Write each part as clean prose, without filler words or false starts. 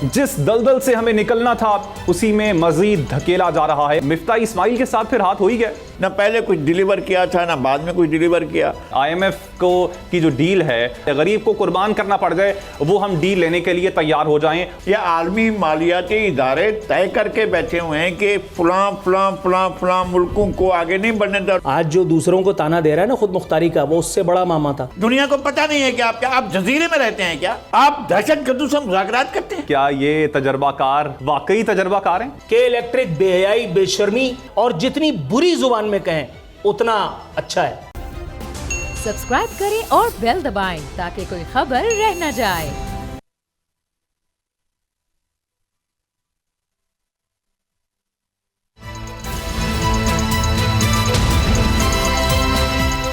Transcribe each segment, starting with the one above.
जिस दलदल से हमें निकलना था उसी में मजीद धकेला जा रहा है। मिफ्ता इस्माइल के साथ फिर हाथ हो ही गया। ना पहले कुछ डिलीवर किया था ना बाद में कुछ डिलीवर किया। IMF को की जो डील है, गरीब को कुर्बान करना पड़ जाए वो हम डील लेने के लिए तैयार हो जाएं। या आलमी मालियाती इदारे तय करके बैठे हुए हैं कि फलां फलां फलां फलां मुल्कों को आगे नहीं बढ़ने दें। आज जो दूसरों को ताना दे रहा है ना खुद मुख्तारी का, वो उससे बड़ा मामा था। दुनिया को पता नहीं है कि आप जजीरे में रहते हैं क्या? आप दहशतगर्दों से मुज़ाकरात करते हैं क्या? ये तजर्बाकार वाकई तजर्बाकार हैं के इलेक्ट्रिक बेहयाई, बेशर्मी और जितनी बुरी जुबान में कहें उतना अच्छा है। सब्सक्राइब करें और बेल दबाएं ताकि कोई खबर रह न जाए।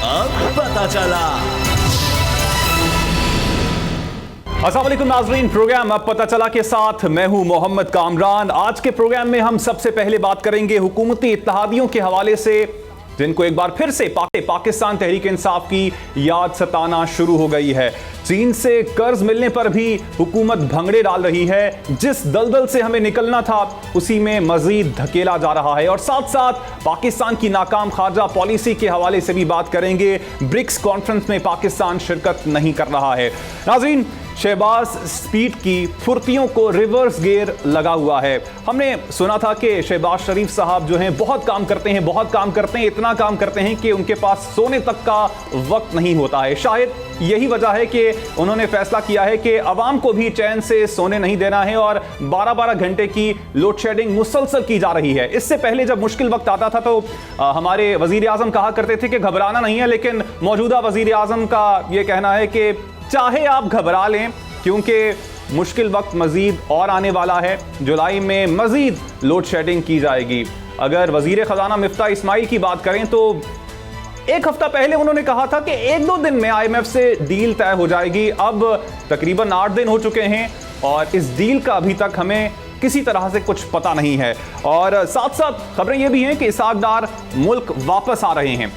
अब पता चला। अस्सलाम वालेकुम नाज़रीन, प्रोग्राम अब पता चला के साथ मैं हूं मोहम्मद कामरान। आज के प्रोग्राम में हम सबसे पहले बात करेंगे हुकूमती इत्तेहादियों के हवाले से, जिनको एक बार फिर से पाकिस्तान तहरीक इंसाफ की याद सताना शुरू हो गई है। चीन से कर्ज मिलने पर भी हुकूमत भंगड़े डाल रही है। जिस दलदल से हमें निकलना था उसी में मजीद धकेला जा रहा है। और साथ साथ पाकिस्तान की नाकाम खारजा पॉलिसी के हवाले से भी बात करेंगे। ब्रिक्स कॉन्फ्रेंस में पाकिस्तान शिरकत नहीं कर रहा है। नाज़रीन, शहबाज स्पीड की फुर्तियों को रिवर्स गियर लगा हुआ है। हमने सुना था कि शहबाज शरीफ साहब जो हैं बहुत काम करते हैं, इतना काम करते हैं कि उनके पास सोने तक का वक्त नहीं होता है। शायद यही वजह है कि उन्होंने फैसला किया है कि अवाम को भी चैन से सोने नहीं देना है और 12-12 घंटे की लोड शेडिंग मुसलसल की जा रही है। इससे पहले जब मुश्किल वक्त आता था तो हमारे वजीर आजम कहा करते थे कि घबराना नहीं है, लेकिन मौजूदा वजीर आजम का यह कहना है कि चाहे आप घबरा लें क्योंकि मुश्किल वक्त मजीद और आने वाला है। जुलाई में मजीद लोड शेडिंग की जाएगी। अगर वजीर खजाना मिफ्ता इस्माइल की बात करें तो एक हफ्ता पहले उन्होंने कहा था कि 1-2 दिन में IMF से डील तय हो जाएगी। अब तकरीबन 8 दिन हो चुके हैं और इस डील का अभी तक हमें किसी तरह से कुछ पता नहीं है। और साथ साथ खबरें यह भी हैं कि इसहाक डार मुल्क वापस आ रहे हैं।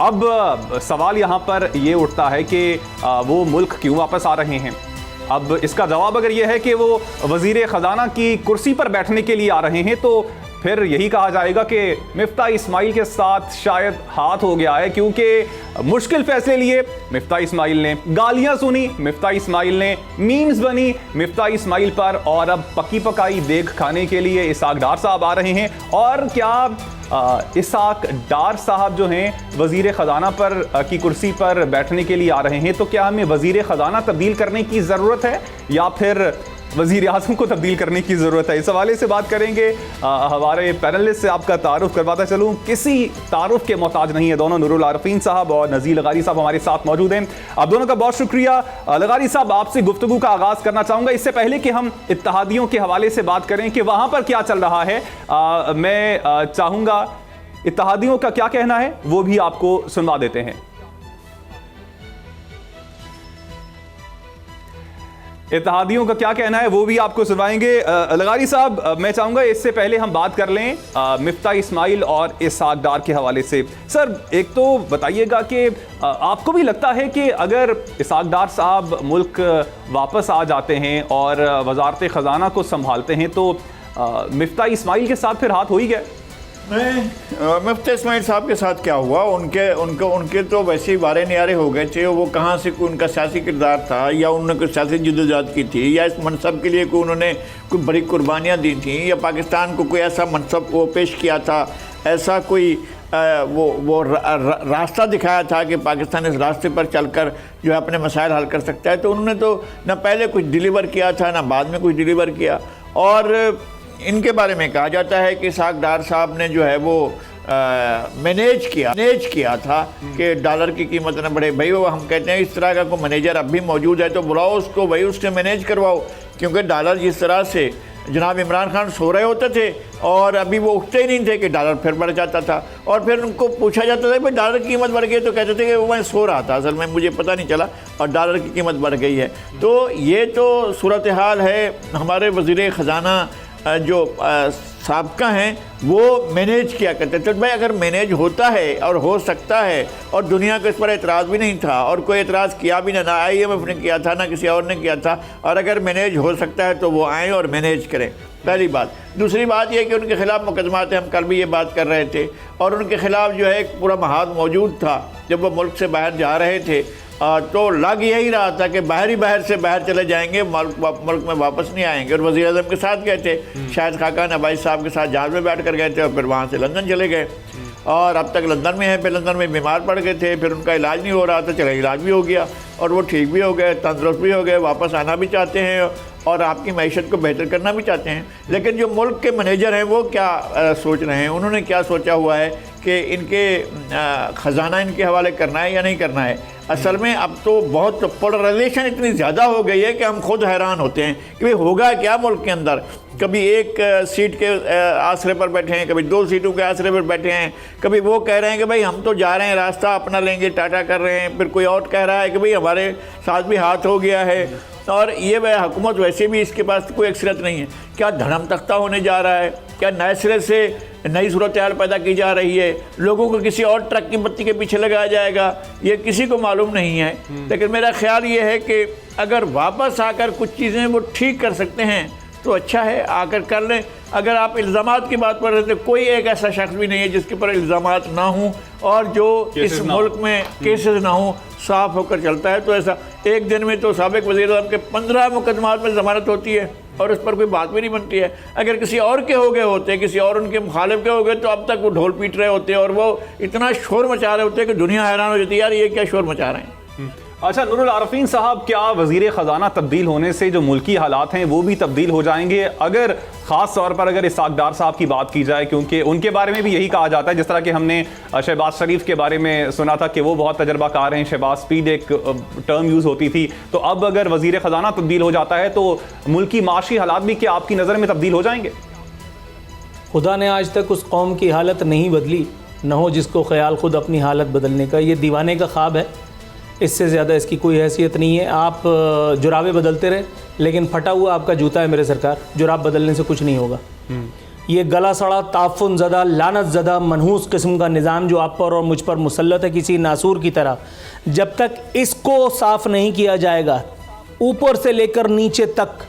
अब सवाल यहाँ पर यह उठता है कि वो मुल्क क्यों वापस आ रहे हैं। अब इसका जवाब अगर यह है कि वो वजीर खजाना की कुर्सी पर बैठने के लिए आ रहे हैं तो फिर यही कहा जाएगा कि मिफ्ता इस्माइल के साथ शायद हाथ हो गया है, क्योंकि मुश्किल फैसले लिए मिफ्ता इस्माइल ने, गालियां सुनी मिफ्ता इस्माइल ने, मीम्स बनी मिफ्ता इस्माइल पर, और अब पकी पकाई देख खाने के लिए इसहाक डार साहब आ रहे हैं। और क्या इसहाक डार साहब जो हैं वजीर ख़जाना पर की कुर्सी पर बैठने के लिए आ रहे हैं, तो क्या हमें वजीर ख़जाना तब्दील करने की ज़रूरत है या फिर वज़ीर आज़म को तब्दील करने की ज़रूरत है? इस हवाले से बात करेंगे। हमारे पैनलिस्ट से आपका तारुफ करवाता चलूँ, किसी तारुफ के मोहताज नहीं है। दोनों नूरुल आरफीन साहब और नज़ीर लगारी साहब हमारे साथ मौजूद हैं। आप दोनों का बहुत शुक्रिया। लगारी साहब, आपसे गुफ्तगू का आगाज़ करना चाहूँगा। इससे पहले कि हम इत्तेहादियों के हवाले से बात करें कि वहाँ पर क्या चल रहा है, मैं चाहूँगा इत्तेहादियों का क्या कहना है वो भी आपको सुनवा देते हैं। इत्तेहादियों का क्या कहना है वो भी आपको सुनवाएंगे। लगारी साहब, मैं चाहूंगा इससे पहले हम बात कर लें मिफ्ता इस्माइल और इसहाक डार के हवाले से। सर, एक तो बताइएगा कि आपको भी लगता है कि अगर इसहाक डार साहब मुल्क वापस आ जाते हैं और वजारत ख़जाना को संभालते हैं तो मिफ्ता इस्माइल के साथ फिर हाथ हो ही गया? मुफ्ती इस्माइल साहब के साथ क्या हुआ, उनके तो वैसे ही वारे न्यारे हो गए थे। वो कहाँ से कोई उनका सियासी किरदार था या उन्होंने कोई सियासी जद्दोजहद की थी या इस मनसब के लिए कोई उन्होंने कोई बड़ी कुर्बानियाँ दी थी या पाकिस्तान को कोई ऐसा मनसब वो पेश किया था, ऐसा कोई वो रास्ता दिखाया था कि पाकिस्तान इस रास्ते पर चलकर जो है अपने मसाइल हल कर सकता है। तो उन्होंने तो ना पहले कुछ डिलीवर किया था ना बाद में कुछ डिलीवर किया। और इनके बारे में कहा जाता है कि इसहाक डार साहब ने जो है वो मैनेज किया था कि डॉलर की कीमत न बढ़े। भाई, वो हम कहते हैं इस तरह का कोई मैनेजर अब भी मौजूद है तो बुलाओ उसको, भाई उससे मैनेज करवाओ, क्योंकि डॉलर जिस तरह से जनाब इमरान खान सो रहे होते थे और अभी वो उठते ही नहीं थे कि डॉलर फिर बढ़ जाता था। और फिर उनको पूछा जाता था भाई डॉलर की कीमत बढ़ गई, तो कहते थे कि वो मैं सो रहा था, असल में मुझे पता नहीं चला और डॉलर की कीमत बढ़ गई है। तो ये तो सूरत हाल है। हमारे वज़ीर ख़जाना जो साबका हैं वो मैनेज किया करते। तो भाई अगर मैनेज होता है और हो सकता है और दुनिया को इस पर एतराज़ भी नहीं था और कोई एतराज़ किया भी ना IMF ने किया था ना किसी और ने किया था, और अगर मैनेज हो सकता है तो वो आएँ और मैनेज करें, पहली बात। दूसरी बात यह कि उनके खिलाफ़ मुकदमात हैं, हम कल भी ये बात कर रहे थे, और उनके खिलाफ़ जो है एक पूरा महाद मौजूद था। जब वो मुल्क से बाहर जा रहे थे तो लग यही रहा था कि बाहर से बाहर चले जाएंगे, मुल्क में वापस नहीं आएंगे। और वज़ीर आज़म के साथ गए थे, शायद खाकान अब्बासी साहब के साथ जहाज़ में बैठ कर गए थे और फिर वहाँ से लंदन चले गए, और अब तक लंदन में हैं। फिर लंदन में बीमार पड़ गए थे, फिर उनका इलाज नहीं हो रहा था, चलो इलाज भी हो गया और वो ठीक भी हो गए, तंदुरुस्त भी हो गए, वापस आना भी चाहते हैं और आपकी मैशत को बेहतर करना भी चाहते हैं। लेकिन जो मुल्क के मैनेजर हैं वो क्या सोच रहे हैं, उन्होंने क्या सोचा हुआ है कि इनके ख़जाना इनके हवाले करना है या नहीं करना है। असल में अब तो बहुत पोलराइजेशन इतनी ज़्यादा हो गई है कि हम खुद हैरान होते हैं कि भाई होगा क्या मुल्क के अंदर। कभी एक सीट के आसरे पर बैठे हैं, कभी 2 सीटों के आसरे पर बैठे हैं, कभी वो कह रहे हैं कि भाई हम तो जा रहे हैं, रास्ता अपना लेंगे, टाटा कर रहे हैं, फिर कोई और कह रहा है कि भाई हमारे साथ भी हाथ हो गया है। और ये वह हुकूमत वैसे भी इसके पास कोई अक्सरियत नहीं है। क्या धर्म तख्ता होने जा रहा है, क्या नए सिरे से नई सूरत हाल पैदा की जा रही है, लोगों को किसी और ट्रक की बत्ती के पीछे लगाया जाएगा, ये किसी को मालूम नहीं है। लेकिन मेरा ख्याल ये है कि अगर वापस आकर कुछ चीज़ें वो ठीक कर सकते हैं तो अच्छा है, आकर कर लें। अगर आप इल्ज़ामात की बात कर रहे थे, कोई एक ऐसा शख्स भी नहीं है जिसके ऊपर इल्ज़ामात ना हों और जो इस मुल्क में केसेस ना हों, साफ होकर चलता है। तो ऐसा एक दिन में तो साबिक वज़ीर आज़म के 15 मुकदमात में ज़मानत होती है और उस पर कोई बात भी नहीं बनती है। अगर किसी और के हो गए होते, किसी और उनके मुखालिफ के हो गए, तो अब तक वो ढोल पीट रहे होते और वो इतना शोर मचा रहे होते कि दुनिया हैरान हो जाती है, यार ये क्या शोर मचा रहे हैं। अच्छा नूरुल आरफीन साहब, क्या वज़ीर ख़जाना तब्दील होने से जो मुल्की हालात हैं वो भी तब्दील हो जाएंगे? अगर ख़ास तौर पर अगर इसाक़ डार साहब की बात की जाए, क्योंकि उनके बारे में भी यही कहा जाता है, जिस तरह कि हमने शहबाज शरीफ के बारे में सुना था कि वो बहुत तजर्बाकार हैं, शहबाज स्पीड एक टर्म यूज़ होती थी, तो अब अगर वज़ीर ख़जाना तब्दील हो जाता है तो मुल्की माशी हालात भी क्या आपकी नज़र में तब्दील हो जाएंगे? खुदा ने आज तक उस कौम की हालत नहीं बदली, न हो जिसको ख्याल खुद अपनी हालत बदलने का। ये दीवाने का ख्वाब है, इससे ज़्यादा इसकी कोई हैसियत नहीं है। आप जुराबे बदलते रहे, लेकिन फटा हुआ आपका जूता है मेरे सरकार, जुराब बदलने से कुछ नहीं होगा। ये गला सड़ा, ताफ़ुन ज़दा, लानत ज़दा, मनहूस किस्म का निज़ाम जो आप पर और मुझ पर मुसल्लत है किसी नासूर की तरह, जब तक इसको साफ़ नहीं किया जाएगा ऊपर से लेकर नीचे तक,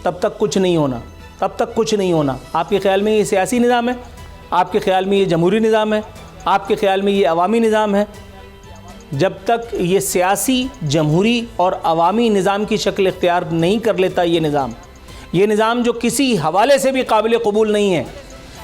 तब तक कुछ नहीं होना, तब तक कुछ नहीं होना। आपके ख़्याल में ये सियासी निज़ाम है, आपके ख़्याल में ये जमहूरी निज़ाम है, आपके ख़्याल में ये अवामी निज़ाम है। जब तक ये सियासी, जमहूरी और अवामी निज़ाम की शक्ल इख्तियार नहीं कर लेता ये निज़ाम जो किसी हवाले से भी काबिल कबूल नहीं है,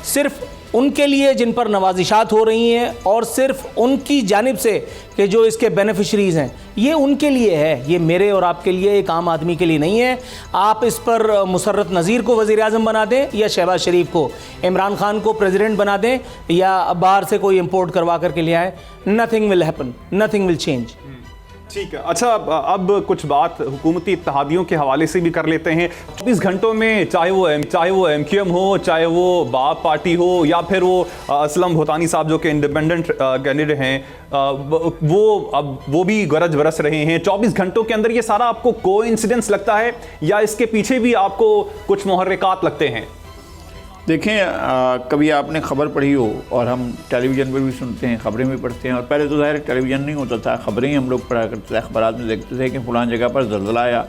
सिर्फ़ उनके लिए जिन पर नवाजिशात हो रही हैं और सिर्फ उनकी जानिब से कि जो इसके बेनिफिशरीज़ हैं, ये उनके लिए है, ये मेरे और आपके लिए, एक आम आदमी के लिए नहीं है। आप इस पर मुसर्रत नज़ीर को वज़ीर आज़म बना दें या शहबाज शरीफ को, इमरान खान को प्रेसिडेंट बना दें या बाहर से कोई इंपोर्ट करवा करके ले आए, nothing will happen, nothing will change. ठीक है। अच्छा, अब कुछ बात हुकूमती इत्तेहादियों के हवाले से भी कर लेते हैं। 24 घंटों में चाहे वो MQM हो, चाहे वो बाप पार्टी हो, या फिर वो असलम भूतानी साहब जो कि इंडिपेंडेंट कैंडिडेट हैं, वो भी गरज बरस रहे हैं। 24 घंटों के अंदर ये सारा आपको कोइंसिडेंस लगता है या इसके पीछे भी आपको कुछ मुहर्रिकात लगते हैं? देखें, कभी आपने ख़बर पढ़ी हो, और हम टेलीविज़न पर भी सुनते हैं, ख़बरें भी पढ़ते हैं, और पहले तो ज़ाहिर टेलीविज़न नहीं होता था, ख़बरें ही हम लोग पढ़ा करते थे, अखबारात में देखते थे कि फ़लाँ जगह पर ज़लज़ला आया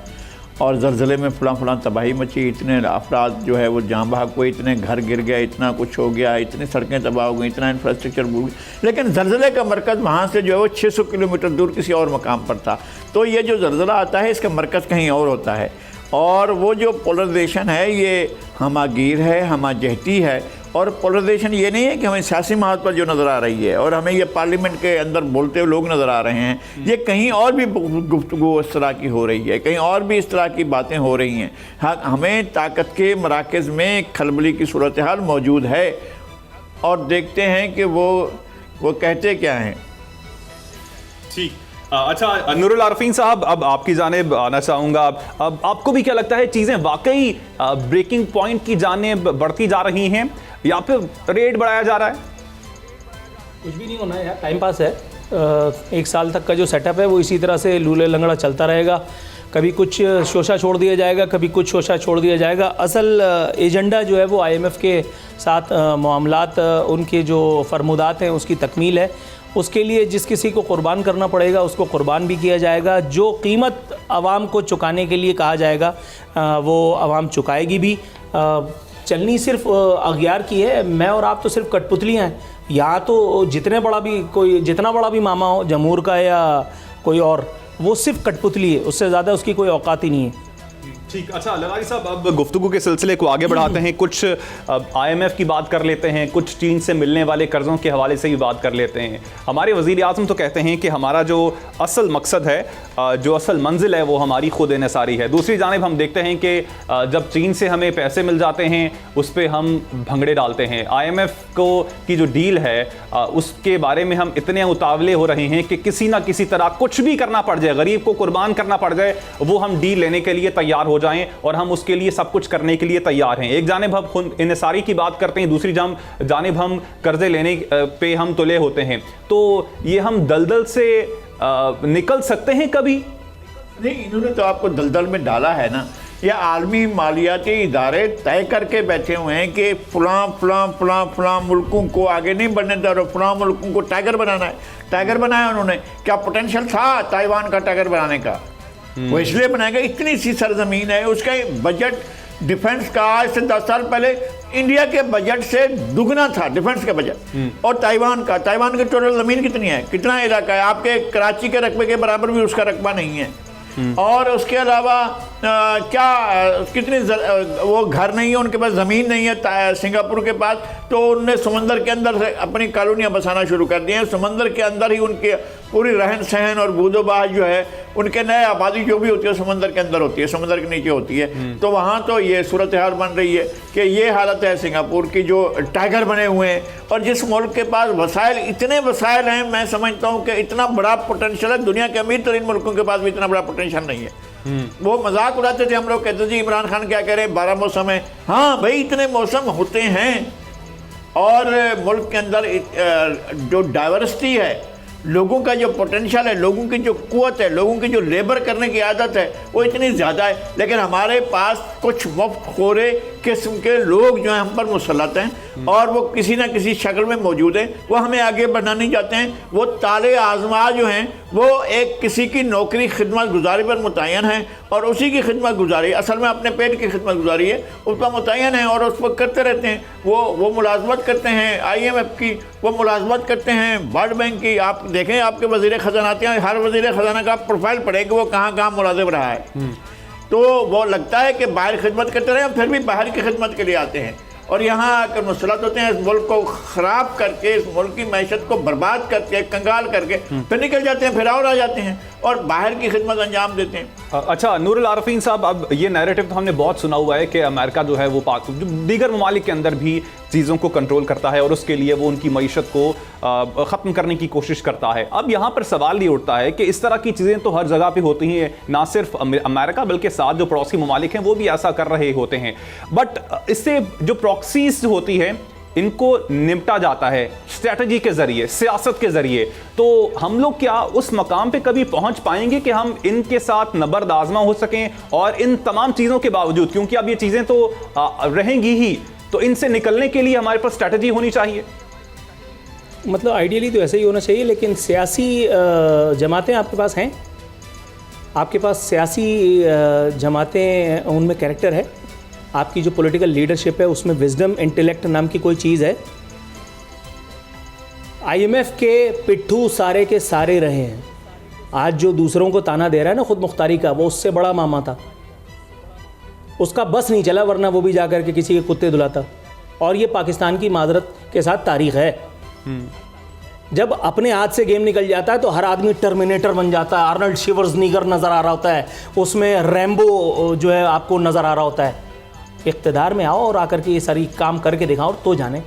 और ज़लज़ले में फ़लाँ तबाही मची, इतने अफराद जो है वो जान बहक हुए, इतने घर गिर गए, इतना कुछ हो गया, इतनी सड़कें तबाह हो गई, इतना इंफ्रास्ट्रक्चर भूल गई। लेकिन ज़लज़ले का मरकज़ वहाँ से जो है वो 600 किलोमीटर दूर किसी और मकाम पर था। तो ये जो ज़लज़ला आता है इसका मरकज़ कहीं और होता है, और वो जो पोलराइजेशन है ये हमागीर है, हमाजहती है। और पोलराइजेशन ये नहीं है कि हमें सियासी महाज पर जो नज़र आ रही है और हमें ये पार्लियामेंट के अंदर बोलते हुए लोग नज़र आ रहे हैं, ये कहीं और भी गुफ्तगू इस तरह की हो रही है, कहीं और भी इस तरह की बातें हो रही हैं। हाँ, हमें ताकत के मराकज़ में खलबली की सूरत हाल मौजूद है, और देखते हैं कि वो कहते क्या हैं। ठीक। अच्छा नूरुल आरफीन साहब, अब आपकी जानिब आना चाहूँगा। अब आपको भी क्या लगता है, चीज़ें वाकई ब्रेकिंग पॉइंट की जानिब बढ़ती जा रही हैं या फिर रेट बढ़ाया जा रहा है? कुछ भी नहीं होना है यार, टाइम पास है। 1 साल तक का जो सेटअप है वो इसी तरह से लूले लंगड़ा चलता रहेगा। कभी कुछ शोशा छोड़ दिया जाएगा, कभी कुछ शोशा छोड़ दिया जाएगा। असल एजेंडा जो है वो IMF के साथ मामलात, उनके जो फरमुदात हैं उसकी तकमील है। उसके लिए जिस किसी को कुर्बान करना पड़ेगा उसको कुर्बान भी किया जाएगा। जो कीमत आवाम को चुकाने के लिए कहा जाएगा वो आवाम चुकाएगी भी। चलनी सिर्फ अगियार की है, मैं और आप तो सिर्फ कठपुतलियाँ हैं। यहाँ तो जितना बड़ा भी मामा हो जमहूर का या कोई और, वो सिर्फ कठपुतली है, उससे ज़्यादा उसकी कोई औकात ही नहीं है। ठीक, अच्छा लगारी साहब, अब गुफ्तगू के सिलसिले को आगे बढ़ाते हैं। कुछ IMF की बात कर लेते हैं, कुछ चीन से मिलने वाले कर्ज़ों के हवाले से भी बात कर लेते हैं। हमारे वज़ीर आज़म तो कहते हैं कि हमारा जो असल मकसद है, जो असल मंजिल है, वो हमारी खुद इन्हिसारी है। दूसरी जानिब हम देखते हैं कि जब चीन से हमें पैसे मिल जाते हैं उस पर हम भंगड़े डालते हैं। IMF की जो डील है उसके बारे में हम इतने उतावले हो रहे हैं कि किसी ना किसी तरह कुछ भी करना पड़ जाए, गरीब को कुर्बान करना पड़ जाए, वो हम डील लेने के लिए तैयार हो जाएं और हम उसके लिए सब कुछ करने के लिए तैयार हैं। एक जानिब हम खुद इन्हिसारी की बात करते हैं, दूसरी जानिब हम कर्जे लेने पे हम तुले होते हैं। तो ये हम दलदल से निकल सकते हैं कभी? नहीं, इन्होंने तो आपको दलदल में डाला है ना। ये आलमी मालियाती इदारे तय करके बैठे हुए हैं कि फलां मुल्कों को आगे नहीं बढ़ने दे और फलां मुल्कों को टाइगर बनाना है। टाइगर बनाया उन्होंने, क्या पोटेंशियल था ताइवान का टाइगर बनाने का? वो इसलिए बनाएगा, इतनी सी सरजमीन है, उसका बजट डिफेंस का आज से 10 साल पहले इंडिया के बजट से दुगना था डिफेंस का बजट। और ताइवान की टोटल जमीन कितनी है, कितना इलाका है? आपके कराची के रकबे के बराबर भी उसका रकबा नहीं है। और उसके अलावा कितनी वो घर नहीं है, उनके पास ज़मीन नहीं है सिंगापुर के पास, तो उनने समंदर के अंदर से अपनी कॉलोनियाँ बसाना शुरू कर दी हैं। समंदर के अंदर ही उनके पूरी रहन सहन और बूदोबाज जो है, उनके नए आबादी जो भी होती है समंदर के अंदर होती है, समंदर के नीचे होती है। तो वहाँ तो ये सूरत हाल बन रही है कि ये हालत है सिंगापुर की, जो टाइगर बने हुए हैं। और जिस मुल्क के पास वसाइल, इतने वसाइल हैं, मैं समझता हूँ कि इतना बड़ा पोटेंशियल है, दुनिया के अमीर तरीन मुल्कों के पास भी इतना बड़ा पोटेंशियल नहीं है। वो मजाक उड़ाते थे, हम लोग कहते थे इमरान खान क्या कह रहे हैं, 12 मौसम है। हाँ भाई, इतने मौसम होते हैं। और मुल्क के अंदर जो डाइवर्सिटी है, लोगों का जो पोटेंशियल है, लोगों की जो कुव्वत है, लोगों की जो लेबर करने की आदत है, वो इतनी ज़्यादा है। लेकिन हमारे पास कुछ मुफ्तखोरे किस्म के लोग जो हैं हम पर मुसल्लत हैं और वो किसी ना किसी शक्ल में मौजूद हैं। वो हमें आगे बढ़ना नहीं चाहते हैं। वो ताले आज़मा जो हैं वो एक किसी की नौकरी खिदमत गुजारी पर मुतय्यन है और उसी की खिदमत गुजारी, असल में अपने पेट की खिदमत गुजारी है, उस पर मुतय्यन है और उस पर करते रहते हैं। वो मुलाजमत करते हैं IMF की, वो मुलाजमत करते हैं वर्ल्ड बैंक की। आप देखें, आपके वज़ीर ख़जाना आते हैं, हर वज़ीर ख़जाना का प्रोफाइल पढ़े कि वो कहाँ कहाँ मुलाजिम रहा है। तो वो लगता है कि बाहर खिदमत करते रहे, फिर भी बाहर की खिदमत के लिए आते हैं और यहाँ आकर मुसलत होते हैं, इस मुल्क को ख़राब करके, इस मुल्क की मैशत को बर्बाद करके, कंगाल करके फिर निकल जाते हैं, फिर और आ जाते हैं और बाहर की खिदमत अंजाम देते हैं। अच्छा नूरुल आरफीन साहब, अब ये नैरेटिव तो हमने बहुत सुना हुआ है कि अमेरिका जो है वो जो दीगर ममालिक के अंदर भी चीज़ों को कंट्रोल करता है और उसके लिए वो उनकी मईशत को ख़त्म करने की कोशिश करता है। अब यहाँ पर सवाल ये उठता है कि इस तरह की चीज़ें तो हर जगह पे होती हैं, ना सिर्फ अमेरिका बल्कि साथ जो पड़ोसी ममालिक हैं वो भी ऐसा कर रहे होते हैं। बट इससे जो प्रॉक्सीज होती है इनको निपटा जाता है स्ट्रैटेजी के जरिए, सियासत के जरिए। तो हम लोग क्या उस मकाम पे कभी पहुंच पाएंगे कि हम इनके साथ नबर्द आजमा हो सकें? और इन तमाम चीज़ों के बावजूद, क्योंकि अब ये चीज़ें तो रहेंगी ही, तो इनसे निकलने के लिए हमारे पास स्ट्रैटेजी होनी चाहिए। मतलब आइडियली तो ऐसे ही होना चाहिए, लेकिन सियासी जमातें आपके पास हैं, आपके पास सियासी जमातें, उनमें कैरेक्टर है, आपकी जो पॉलिटिकल लीडरशिप है उसमें विजडम, इंटेलेक्ट नाम की कोई चीज़ है। IMF के पिट्ठू सारे के सारे रहे हैं। आज जो दूसरों को ताना दे रहा है ना खुद मुख्तारी का, वो उससे बड़ा मामा था, उसका बस नहीं चला, वरना वो भी जाकर के किसी के कुत्ते धुलाता। और ये पाकिस्तान की माजरत के साथ तारीख है। जब अपने हाथ से गेम निकल जाता है तो हर आदमी टर्मिनेटर बन जाता है, आर्नल्ड शिवर्सनीगर नज़र आ रहा होता है, उसमें रैम्बो जो है आपको नज़र आ रहा होता है। इक़्तिदार में आओ और आकर के ये सारी काम करके दिखाओ तो जाने।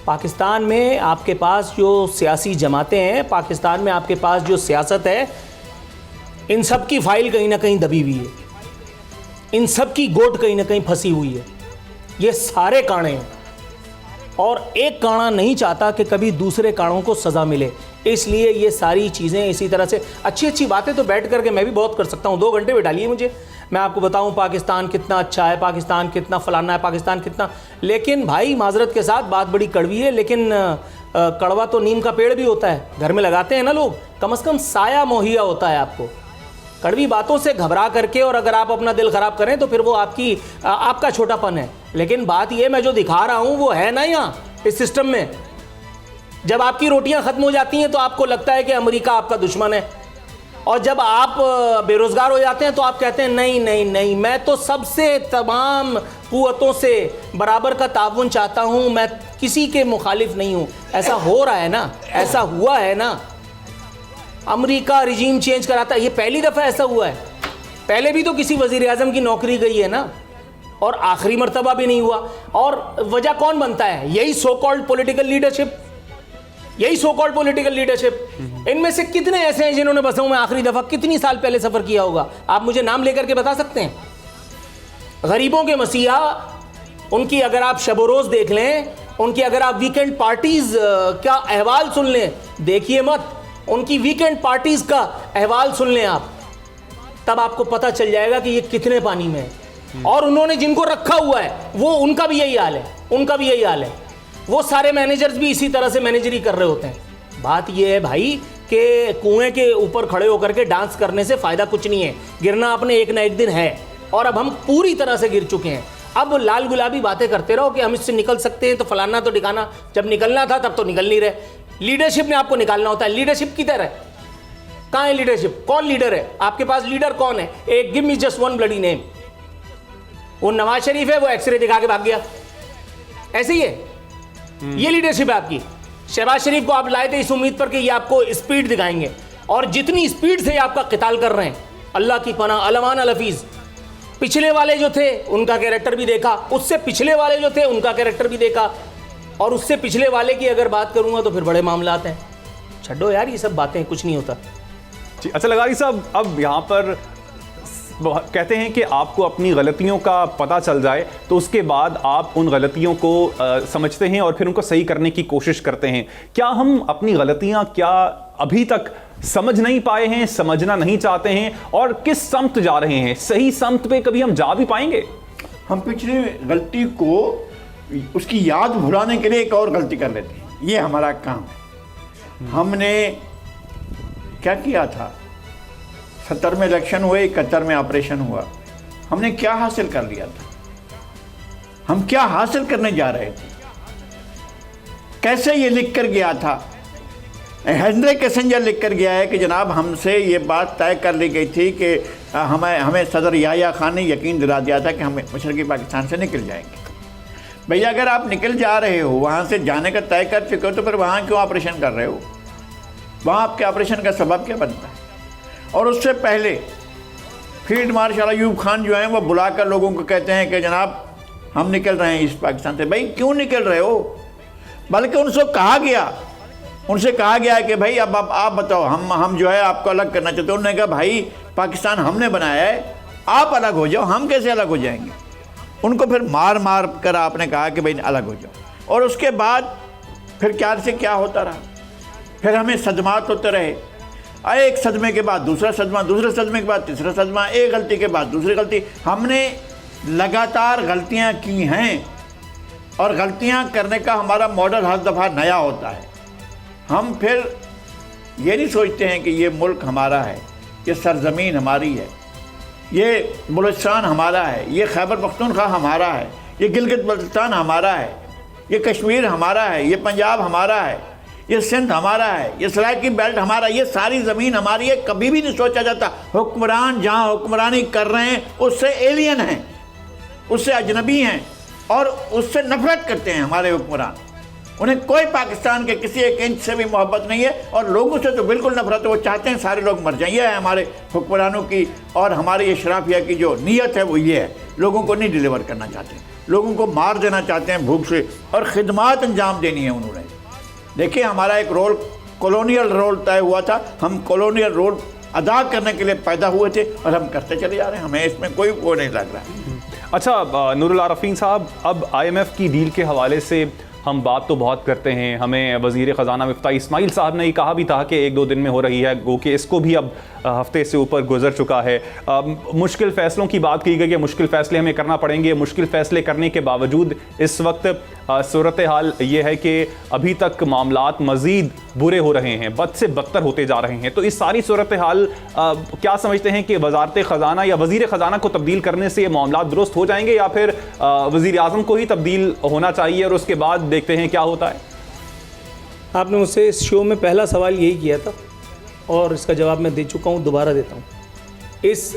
पाकिस्तान में आपके पास जो सियासी जमातें हैं, पाकिस्तान में आपके पास जो सियासत है, इन सब की फाइल कहीं ना कहीं दबी हुई है, इन सब की गोट कहीं ना कहीं फंसी हुई है। ये सारे काणे हैं और एक काणा नहीं चाहता कि कभी दूसरे काणों को सज़ा मिले। इसलिए ये सारी चीज़ें इसी तरह से अच्छी अच्छी बातें तो बैठ करके मैं भी बहुत कर सकता हूँ, 2 घंटे बैठालिए मुझे, मैं आपको बताऊँ पाकिस्तान कितना अच्छा है, पाकिस्तान कितना फलाना है, पाकिस्तान कितना, लेकिन भाई माजरत के साथ बात बड़ी कड़वी है, लेकिन कड़वा तो नीम का पेड़ भी होता है, घर में लगाते हैं ना लोग, कम से कम साया मुहैया होता है आपको। कड़वी बातों से घबरा करके और अगर आप अपना दिल ख़राब करें तो फिर वो आपका छोटापन है। लेकिन बात ये मैं जो दिखा रहा हूँ वो है ना यहाँ इस सिस्टम में। जब आपकी रोटियां ख़त्म हो जाती हैं तो आपको लगता है कि अमेरिका आपका दुश्मन है, और जब आप बेरोज़गार हो जाते हैं तो आप कहते हैं नहीं नहीं नहीं, मैं तो सबसे तमाम क़ुव्वतों से बराबर का ताउन चाहता हूँ, मैं किसी के मुखालिफ नहीं हूँ। ऐसा हो रहा है ना, ऐसा हुआ है ना, अमेरिका रिजीम चेंज कराता है, ये पहली दफ़ा ऐसा हुआ है। पहले भी तो किसी वज़ीर आज़म की नौकरी गई है ना, और आखिरी मर्तबा भी नहीं हुआ। और वजह कौन बनता है? यही सो कॉल्ड पॉलिटिकल लीडरशिप, यही सो कॉल्ड पॉलिटिकल लीडरशिप। इनमें से कितने ऐसे हैं जिन्होंने बसों में आखिरी दफ़ा कितनी साल पहले सफ़र किया होगा? आप मुझे नाम लेकर के बता सकते हैं? गरीबों के मसीहा, उनकी अगर आप शब रोज़ देख लें, उनकी अगर आप वीकेंड पार्टीज़ का अहवाल सुन लें, देखिए मत, उनकी वीकेंड पार्टीज़ का अहवाल सुन लें आप, तब आपको पता चल जाएगा कि ये कितने पानी में है। और उन्होंने जिनको रखा हुआ है वो उनका भी यही हाल है, उनका भी यही हाल है। वो सारे मैनेजर्स भी इसी तरह से मैनेजरी कर रहे होते हैं। बात ये है भाई कि कुएं के ऊपर खड़े होकर के डांस करने से फ़ायदा कुछ नहीं है, गिरना आपने एक ना एक दिन है, और अब हम पूरी तरह से गिर चुके हैं। अब लाल गुलाबी बातें करते रहो कि हम इससे निकल सकते हैं तो फलाना तो ठिकाना, जब निकलना था तब तो निकल नहीं रहे। लीडरशिप ने आपको निकालना होता है, लीडरशिप किधर है? कहाँ है लीडरशिप? कौन लीडर है आपके पास? लीडर कौन है? एक give me just one bloody name. वो नवाज शरीफ है, वो एक्सरे दिखा के भाग गया, ऐसे ही है। ये लीडरशिप है आपकी। शहबाज शरीफ को आप लाए थे इस उम्मीद पर कि ये आपको स्पीड दिखाएंगे, और जितनी स्पीड से आपका क़िताल कर रहे हैं, अल्लाह की पनाह, अलमान अलफीज़। पिछले वाले जो थे उनका कैरेक्टर भी देखा, उससे पिछले वाले जो थे उनका कैरेक्टर भी देखा, और उससे पिछले वाले की अगर बात करूंगा तो फिर बड़े मामलात हैं। छड्डो यार ये सब बातें, कुछ नहीं होता। जी अच्छा लगारी साहब, अब यहाँ पर कहते हैं कि आपको अपनी गलतियों का पता चल जाए तो उसके बाद आप उन गलतियों को समझते हैं और फिर उनको सही करने की कोशिश करते हैं। क्या हम अपनी गलतियां क्या अभी तक समझ नहीं पाए हैं, समझना नहीं चाहते हैं, और किस समत जा रहे हैं? सही समत पे कभी हम जा भी पाएंगे? हम पिछली गलती को, उसकी याद भुलाने के लिए एक और गलती कर लेते हैं, ये हमारा काम है। हमने क्या किया था? 70 में इलेक्शन हुए, 71 में ऑपरेशन हुआ, हमने क्या हासिल कर लिया था? हम क्या हासिल करने जा रहे थे? कैसे ये लिख कर गया था? हेनरी किसिंजर लिख कर गया है कि जनाब हमसे ये बात तय कर ली गई थी कि हमें सदर याह्या खान ने यकीन दिला दिया था कि हम मशरक़ी पाकिस्तान से निकल जाएंगे। भैया अगर आप निकल जा रहे हो, वहाँ से जाने का तय कर चुके हो, तो फिर वहाँ क्यों ऑपरेशन कर रहे हो? वहाँ आपके ऑपरेशन का सबब क्या बनता है? और उससे पहले फील्ड मार्शल अयूब खान जो हैं वो बुलाकर लोगों को कहते हैं कि जनाब हम निकल रहे हैं इस पाकिस्तान से। भाई क्यों निकल रहे हो? बल्कि उनसे कहा गया कि भाई अब आप बताओ, हम जो है आपको अलग करना चाहते हैं। उन्होंने कहा भाई पाकिस्तान हमने बनाया है, आप अलग हो जाओ, हम कैसे अलग हो जाएंगे? उनको फिर मार कर आपने कहा कि भाई अलग हो जाओ। और उसके बाद फिर क्या से क्या होता रहा, फिर हमें सदमात होते रहे, एक सदमे के बाद दूसरा सदमा, दूसरे सदमे के बाद तीसरा सदमा, एक गलती के बाद दूसरी गलती। हमने लगातार गलतियां की हैं, और गलतियां करने का हमारा मॉडल हर दफ़ा नया होता है। हम फिर ये नहीं सोचते हैं कि ये मुल्क हमारा है, ये सरजमीन हमारी है, ये बलूचिस्तान हमारा है, ये खैबर पख्तूनख्वा हमारा है, ये गिलगित बल्तिस्तान हमारा है, ये कश्मीर हमारा है, ये पंजाब हमारा है, ये सिंध हमारा है, ये सराइकी बेल्ट हमारा, ये सारी ज़मीन हमारी है। कभी भी नहीं सोचा जाता हुक्मरान जहाँ हुक्मरानी कर रहे हैं उससे एलियन हैं, उससे अजनबी हैं, और उससे नफरत करते हैं हमारे हुक्मरान। उन्हें कोई पाकिस्तान के किसी एक इंच से भी मोहब्बत नहीं है, और लोगों से तो बिल्कुल नफरत है। वो चाहते हैं सारे लोग मर जाएं। ये है हमारे हुक्मरानों की और हमारे इशराफिया की जो नीयत है, वो ये है, लोगों को नहीं डिलीवर करना चाहते, लोगों को मार देना चाहते हैं भूख से, और खिदमात अंजाम देनी है उन्होंने। देखिए हमारा एक रोल, कॉलोनियल रोल तय हुआ था, हम कॉलोनियल रोल अदा करने के लिए पैदा हुए थे, और हम करते चले जा रहे हैं, हमें इसमें कोई वो नहीं लग रहा है। अच्छा नूरुल आरफीन साहब, अब IMF की डील के हवाले से हम बात तो बहुत करते हैं, हमें वज़ीर ख़जाना मिफ्ता इस्माइल साहब ने ही कहा भी था कि 1-2 दिन में हो रही है, गो कि इसको भी अब हफ्ते से ऊपर गुजर चुका है। मुश्किल फ़ैसलों की बात की गई कि मुश्किल फ़ैसले हमें करना पड़ेंगे। मुश्किल फ़ैसले करने के बावजूद इस वक्त सूरत हाल ये है कि अभी तक मामलात मज़ीद बुरे हो रहे हैं, बद से बदतर होते जा रहे हैं। तो इस सारी सूरत हाल क्या समझते हैं कि वज़ारत ख़जाना या वज़ीर ख़जाना को तब्दील करने से ये मामलात दुरुस्त हो जाएंगे, या फिर वज़ीर आज़म को ही तब्दील होना चाहिए और उसके बाद देखते हैं क्या होता है? आपने मुझसे इस शो में पहला सवाल यही किया था और इसका जवाब मैं दे चुका हूँ, दोबारा देता हूँ। इस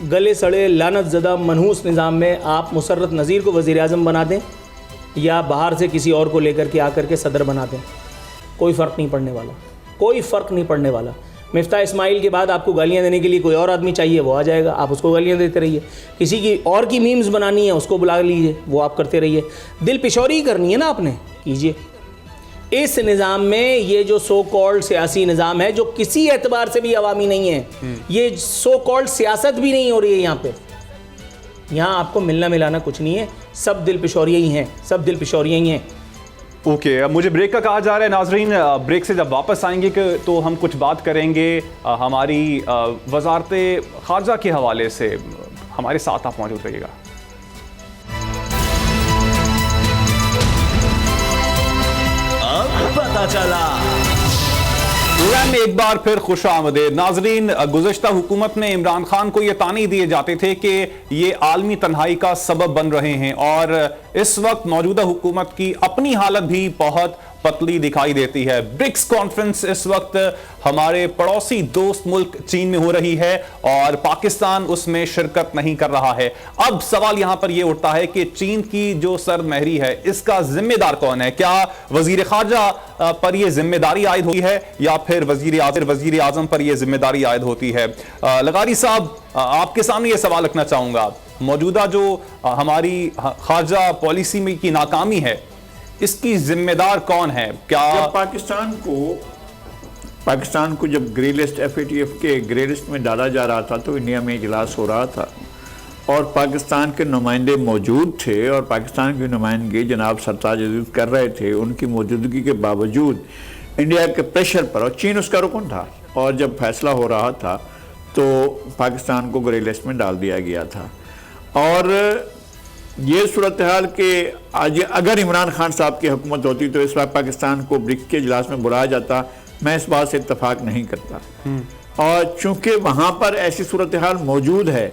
गले सड़े लानत ज़दा मनहूस निज़ाम में आप मुसर्रत नज़ीर को वज़ीर आज़म बना दें या बाहर से किसी और को लेकर के आकर के सदर बना दें, कोई फ़र्क नहीं पड़ने वाला, कोई फ़र्क नहीं पड़ने वाला। मिफ्ता इस्माइल के बाद आपको गालियाँ देने के लिए कोई और आदमी चाहिए, वो आ जाएगा, आप उसको गालियाँ देते रहिए। किसी की और की मीम्स बनानी है, उसको बुला लीजिए, वो आप करते रहिए। दिल पिशौरी करनी है ना आपने, कीजिए। इस निज़ाम में ये जो सो कॉल्ड सियासी निज़ाम है, जो किसी एतबार से भी अवामी नहीं है, ये सो कॉल्ड सियासत भी नहीं हो रही है यहाँ पे। यहाँ आपको मिलना मिलाना कुछ नहीं है, सब दिल पिशौरियाँ ही हैं, सब दिल पिशौरियाँ ही हैं। ओके, अब मुझे ब्रेक का कहा जा रहा है। नाजरीन, ब्रेक से जब वापस आएंगे तो हम कुछ बात करेंगे हमारी वज़ारत ख़ारजा के हवाले से। हमारे साथ आप मौजूद रहिएगा। अब पता चला। प्रोग्राम में एक बार फिर खुश आमदेद। नाजरीन, गुज़श्ता हुकूमत में इमरान खान को ये ताने दिए जाते थे कि ये आलमी तन्हाई का सबब बन रहे हैं, और इस वक्त मौजूदा हुकूमत की अपनी हालत भी बहुत पतली दिखाई देती है। ब्रिक्स कॉन्फ्रेंस इस वक्त हमारे पड़ोसी दोस्त मुल्क चीन में हो रही है और पाकिस्तान उसमें शिरकत नहीं कर रहा है। अब सवाल यहां पर यह उठता है कि चीन की जो सर्द महरी है, इसका जिम्मेदार कौन है? क्या वजीर खारजा पर यह जिम्मेदारी आयद होती है या फिर वजीर आजम पर यह जिम्मेदारी आयद होती है? लगारी साहब, आपके सामने यह सवाल रखना चाहूंगा, मौजूदा जो हमारी खारजा पॉलिसी में की नाकामी है, इसकी जिम्मेदार कौन है? क्या जब पाकिस्तान को जब ग्रे लिस्ट FATF के ग्रे लिस्ट में डाला जा रहा था तो इंडिया में इजलास हो रहा था और पाकिस्तान के नुमाइंदे मौजूद थे और पाकिस्तान के नुमाइंदगी जनाब सरताज अजीज कर रहे थे। उनकी मौजूदगी के बावजूद इंडिया के प्रेशर पर, और चीन उसका रुकन था, और जब फैसला हो रहा था तो पाकिस्तान को ग्रे लिस्ट में डाल दिया गया था। और ये सूरत हाल के आज अगर इमरान खान साहब की हुकूमत होती तो इस बार पाकिस्तान को ब्रिक्स के इजलास में बुलाया जाता, मैं इस बात से इत्तफाक नहीं करता। और चूंकि वहाँ पर ऐसी सूरत हाल मौजूद है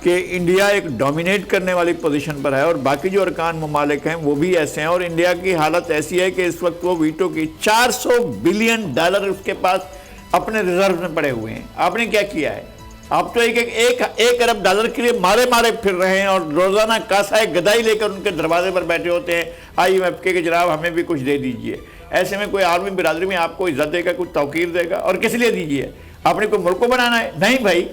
कि इंडिया एक डोमिनेट करने वाली पोजीशन पर है और बाकी जो अरकान ममालिक हैं वो भी ऐसे हैं, और इंडिया की हालत ऐसी है कि इस वक्त वो वीटो की $400 बिलियन उसके पास अपने रिजर्व में पड़े हुए हैं। आपने क्या किया है? आप तो एक अरब डॉलर के लिए मारे फिर रहे हैं और रोजाना कासाए गदाई लेकर उनके दरवाजे पर बैठे होते हैं IMF के जनाब हमें भी कुछ दे दीजिए। ऐसे में कोई आलमी बिरादरी में आपको इज्जत देगा, कुछ तौकीर देगा? और किस लिए दीजिए? आपने कोई मुल्क को बनाना है? नहीं भाई,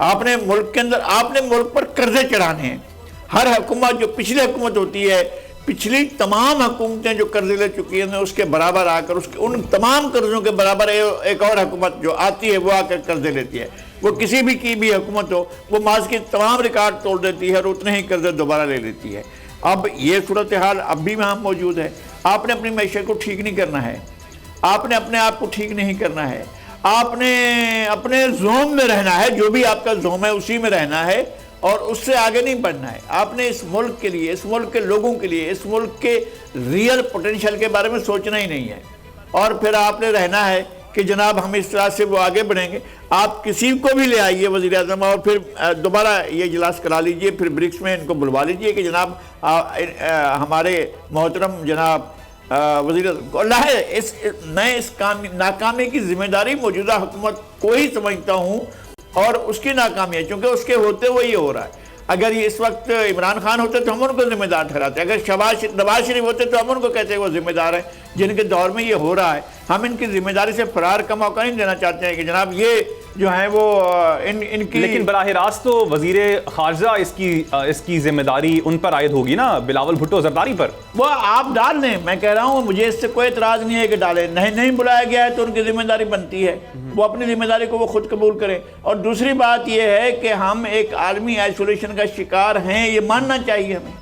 आपने मुल्क के अंदर आपने मुल्क पर कर्जे चढ़ाने हैं। हर हुकूमत जो पिछली हुकूमत होती है, पिछली तमाम हुकूमतें जो कर्जे ले चुकी हैं उसके बराबर आकर उसके उन तमाम कर्जों के बराबर एक और हुकूमत जो आती है वो आकर कर्जे लेती है। वो किसी भी की भी हुकूमत हो, वो माज के तमाम रिकॉर्ड तोड़ देती है और उतने ही कर्जे दोबारा ले लेती है। अब ये सूरत हाल अब भी वहाँ मौजूद है। आपने अपनी मैशत को ठीक नहीं करना है, आपने अपने आप को ठीक नहीं करना है, आपने अपने जोन में रहना है, जो भी आपका जोन है उसी में रहना है और उससे आगे नहीं बढ़ना है। आपने इस मुल्क के लिए, इस मुल्क के लोगों के लिए, इस मुल्क के रियल पोटेंशियल के बारे में सोचना ही नहीं है और फिर आपने रहना है कि जनाब हम इस तरह से वो आगे बढ़ेंगे। आप किसी को भी ले आइए वज़ीर आज़म और फिर दोबारा ये इजलास करा लीजिए, फिर ब्रिक्स में इनको बुलवा लीजिए कि जनाब हमारे मोहतरम जनाब वज़ीर अल्लाह मैं इस नाकामी की जिम्मेदारी मौजूदा हुकूमत को ही समझता हूँ और उसकी नाकामी है, क्योंकि उसके होते हुए ये हो रहा है। अगर ये इस वक्त इमरान खान होते तो हम उनको जिम्मेदार ठहराते, अगर नवाज शरीफ होते तो हम उनको कहते हैं वो जिम्मेदार है। जिनके दौर में ये हो रहा है, हम इनकी जिम्मेदारी से फरार का मौका नहीं देना चाहते हैं कि जनाब ये जो है वो इनकी। लेकिन बराह रास्त तो वजीरे खारजा इसकी जिम्मेदारी उन पर आयद होगी ना, बिलावल भुट्टो जरदारी पर। वो आप डाल दें, मैं कह रहा हूँ मुझे इससे कोई एतराज़ नहीं है कि डालें। नहीं बुलाया गया है तो उनकी जिम्मेदारी बनती है, वो अपनी जिम्मेदारी को वो खुद कबूल करें। और दूसरी बात यह है कि हम एक आलमी आइसोलेशन का शिकार हैं, ये मानना चाहिए हमें।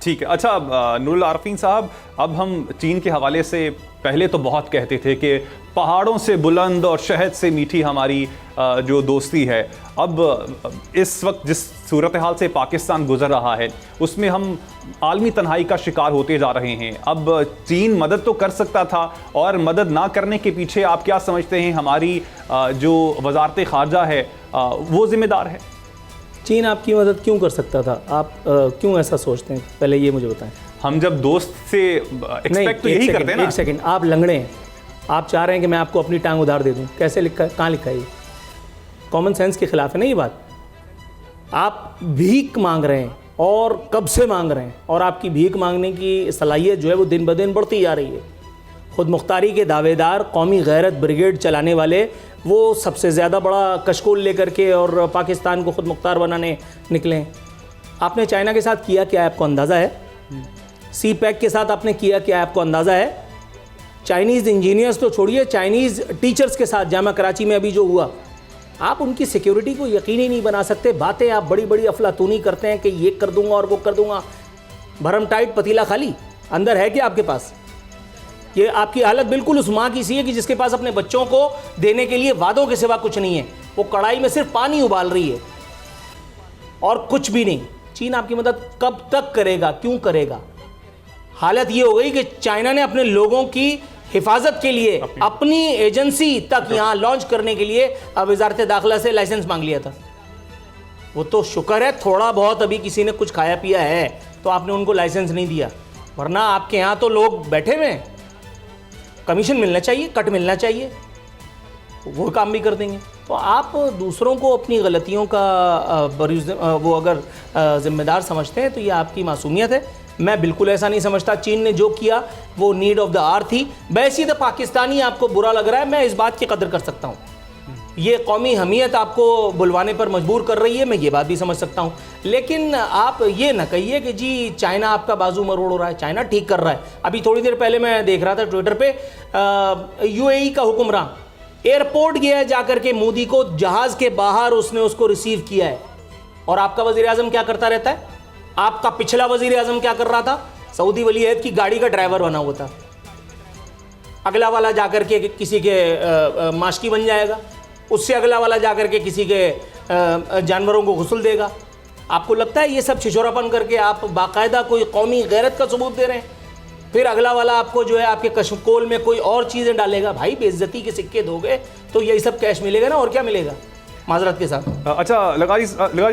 ठीक है। अच्छा नूरुल आरफीन साहब, अब हम चीन के हवाले से पहले तो बहुत कहते थे कि पहाड़ों से बुलंद और शहद से मीठी हमारी जो दोस्ती है। अब इस वक्त जिस सूरत हाल से पाकिस्तान गुजर रहा है उसमें हम आलमी तन्हाई का शिकार होते जा रहे हैं। अब चीन मदद तो कर सकता था और मदद ना करने के पीछे आप क्या समझते हैं हमारी जो वजारत खारजा है वो जिम्मेदार है? चीन आपकी मदद क्यों कर सकता था? आप क्यों ऐसा सोचते हैं, पहले ये मुझे बताएं। हम जब दोस्त से एक्सपेक्ट तो यही करते हैं ना। एक सेकंड, आप लंगड़े हैं, आप चाह रहे हैं कि मैं आपको अपनी टांग उधार दे दूं। कैसे लिखा है, कहाँ लिखा है ये? कॉमन सेंस के खिलाफ है ना ये बात। आप भीख मांग रहे हैं और कब से मांग रहे हैं, और आपकी भीख मांगने की सलाहियत जो है वो दिन ब दिन बढ़ती जा रही है। खुद मुख्तारी के दावेदार, कौमी गैरत ब्रिगेड चलाने वाले, वो सबसे ज़्यादा बड़ा कशकोल लेकर के और पाकिस्तान को खुद मुख्तार बनाने निकले। आपने चाइना के साथ किया क्या है, आपको अंदाज़ा है? सी पैक के साथ आपने किया क्या है, आपको अंदाज़ा है? चाइनीज़ इंजीनियर्स तो छोड़िए, चाइनीज़ टीचर्स के साथ जामा कराची में अभी जो हुआ, आप उनकी सिक्योरिटी को यकीनी नहीं बना सकते। बातें आप बड़ी बड़ी अफलातूनी करते हैं कि ये कर दूंगा और वो कर दूंगा। भरम टाइट पतीला खाली, अंदर है क्या आपके पास? ये आपकी हालत बिल्कुल उस माँ की सी है कि जिसके पास अपने बच्चों को देने के लिए वादों के सिवा कुछ नहीं है। वो कढ़ाई में सिर्फ पानी उबाल रही है और कुछ भी नहीं। चीन आपकी मदद कब तक करेगा, क्यों करेगा? हालत ये हो गई कि चाइना ने अपने लोगों की हिफाजत के लिए अपनी एजेंसी तक यहाँ लॉन्च करने के लिए अब वजारत दाखिला से लाइसेंस मांग लिया था। वो तो शुक्र है थोड़ा बहुत अभी किसी ने कुछ खाया पिया है तो आपने उनको लाइसेंस नहीं दिया, वरना आपके यहाँ तो लोग बैठे हुए हैं, कमीशन मिलना चाहिए, कट मिलना चाहिए, वो काम भी कर देंगे। तो आप दूसरों को अपनी गलतियों का वो अगर जिम्मेदार समझते हैं तो ये आपकी मासूमियत है। मैं बिल्कुल ऐसा नहीं समझता। चीन ने जो किया वो नीड ऑफ द आवर थी। वैसे तो पाकिस्तानी आपको बुरा लग रहा है, मैं इस बात की कदर कर सकता हूँ। ये कौमी हमीयत आपको बुलवाने पर मजबूर कर रही है, मैं ये बात भी समझ सकता हूँ। लेकिन आप ये ना कहिए कि जी चाइना आपका बाजू मरोड़ रहा है, चाइना ठीक कर रहा है। अभी थोड़ी देर पहले मैं देख रहा था ट्विटर पे, यूएई का हुक्मरान एयरपोर्ट गया है जाकर के मोदी को जहाज के बाहर उसने उसको रिसीव किया है। और आपका वजीर आजम क्या करता रहता है? आपका पिछला वजीर आजम क्या कर रहा था? सऊदी वली अहद की गाड़ी का ड्राइवर बना हुआ था। अगला वाला जाकर के किसी के माशकी बन जाएगा, उससे अगला वाला जाकर के किसी के जानवरों को गुस्ल देगा। आपको लगता है ये सब छिछोरापन करके आप बाकायदा कोई कौमी गैरत का सबूत दे रहे हैं? फिर अगला वाला आपको जो है आपके कशकोल में कोई और चीज़ें डालेगा। भाई बेइज्जती के सिक्के दोगे तो यही सब कैश मिलेगा ना, और क्या मिलेगा माजरत के साथ। अच्छा लगारी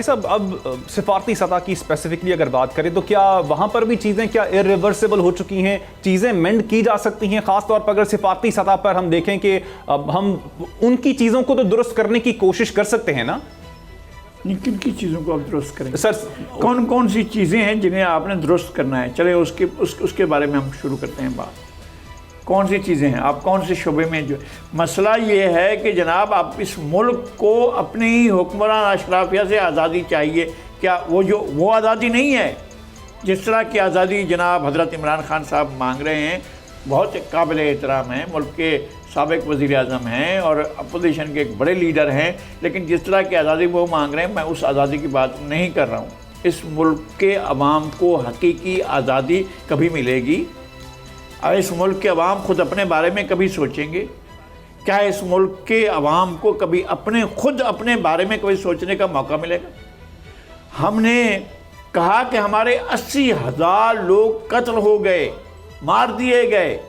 साहब, अब सिफारती सतह की स्पेसिफिकली अगर बात करें तो क्या वहाँ पर भी चीज़ें क्या इरिवर्सिबल हो चुकी हैं, चीज़ें मेंड की जा सकती हैं? ख़ास तौर पर अगर सिफारती सतह पर हम देखें कि अब हम उनकी चीज़ों को तो दुरुस्त करने की कोशिश कर सकते हैं ना? किन की चीज़ों को आप दुरुस्त करें सर? कौन कौन सी चीज़ें हैं जिन्हें आपने दुरुस्त करना है? चले उसके बारे में हम शुरू करते हैं बात। कौन सी चीज़ें हैं, आप कौन से शोबे में? जो मसला ये है कि जनाब आप इस मुल्क को अपनी ही हुक्मरान अशराफिया से आज़ादी चाहिए। क्या वो आज़ादी नहीं है जिस तरह की आज़ादी जनाब हज़रत इमरान खान साहब मांग रहे हैं? बहुत काबिल एहतराम हैं, मुल्क के साबिक़ वज़ीर आज़म हैं और अपोजिशन के एक बड़े लीडर हैं, लेकिन जिस तरह की आज़ादी वो मांग रहे हैं मैं उस आज़ादी की बात नहीं कर रहा हूँ। इस मुल्क के अवाम को हकीकी आज़ादी कभी मिलेगी? और इस मुल्क के अवाम खुद अपने बारे में कभी सोचेंगे? क्या इस मुल्क के अवाम को कभी अपने बारे में कभी सोचने का मौका मिलेगा? हमने कहा कि हमारे 80,000 लोग कत्ल हो गए, मार दिए गए,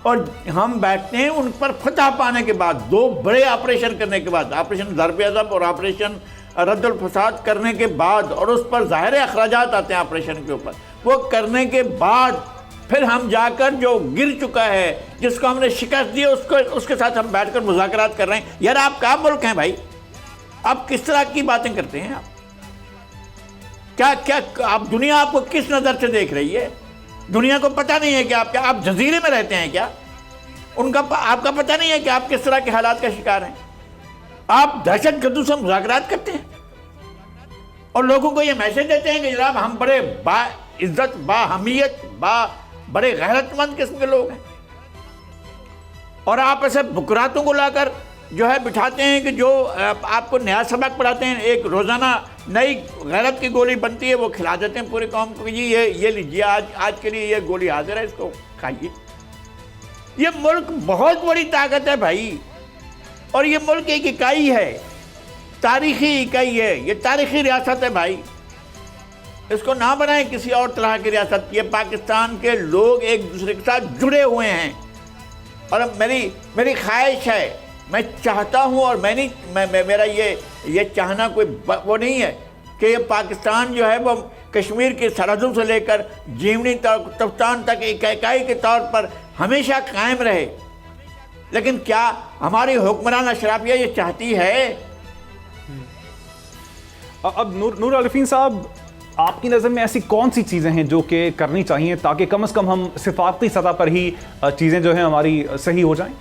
और हम बैठते हैं उन पर फतह पाने के बाद, 2 बड़े ऑपरेशन करने के बाद, ऑपरेशन ज़र्ब-ए-अज़ब और ऑपरेशन रद्दुल फसाद करने के बाद, और उस पर ज़ाहिर अखराजात आते हैं ऑपरेशन के ऊपर, वो करने के बाद फिर हम जाकर जो गिर चुका है, जिसको हमने शिकस्त दी, उसके साथ हम बैठकर मुज़ाकरात कर रहे हैं। यार आप क्या मुल्क हैं भाई? आप किस तरह की बातें करते हैं? आप क्या आप दुनिया आपको किस नज़र से देख रही है? दुनिया को पता नहीं है कि आप जजीरे में रहते हैं क्या? आपका पता नहीं है कि आप किस तरह के हालात का शिकार हैं? आप दहशतगर्दों से मुज़ाकरात करते हैं और लोगों को ये मैसेज देते हैं कि जनाब हम बड़े बाइज्जत, बाहमियत, बड़े गैरतमंद किस्म के लोग हैं, और आप ऐसे बुकरातों को लाकर जो है बिठाते हैं कि जो आपको नया सबक पढ़ाते हैं, एक रोज़ाना नई गैरत की गोली बनती है, वो खिला देते हैं पूरी कौम को, ये लीजिए आज के लिए ये गोली हाजिर है, इसको खाइए। ये मुल्क बहुत बड़ी ताकत है भाई, और ये मुल्क एक इकाई है, तारीखी इकाई है, ये तारीखी रियासत है भाई। इसको ना बनाएं किसी और तरह की रियासत। ये पाकिस्तान के लोग एक दूसरे के साथ जुड़े हुए हैं, और अब मेरी ख्वाहिश है, मैं चाहता हूँ, और मेरा ये चाहना कोई वो नहीं है कि ये पाकिस्तान जो है वो कश्मीर की सरहदों से लेकर जीवनी तफ्तान तक एक इकाई के तौर पर हमेशा कायम रहे। लेकिन क्या हमारी हुक्मरान अशराफिया ये चाहती है? अब नूर अल-यकीन साहब, आपकी नज़र में ऐसी कौन सी चीज़ें हैं जो कि करनी चाहिए ताकि कम से कम हम सिफारती सतह पर ही चीज़ें जो हैं हमारी सही हो जाएं?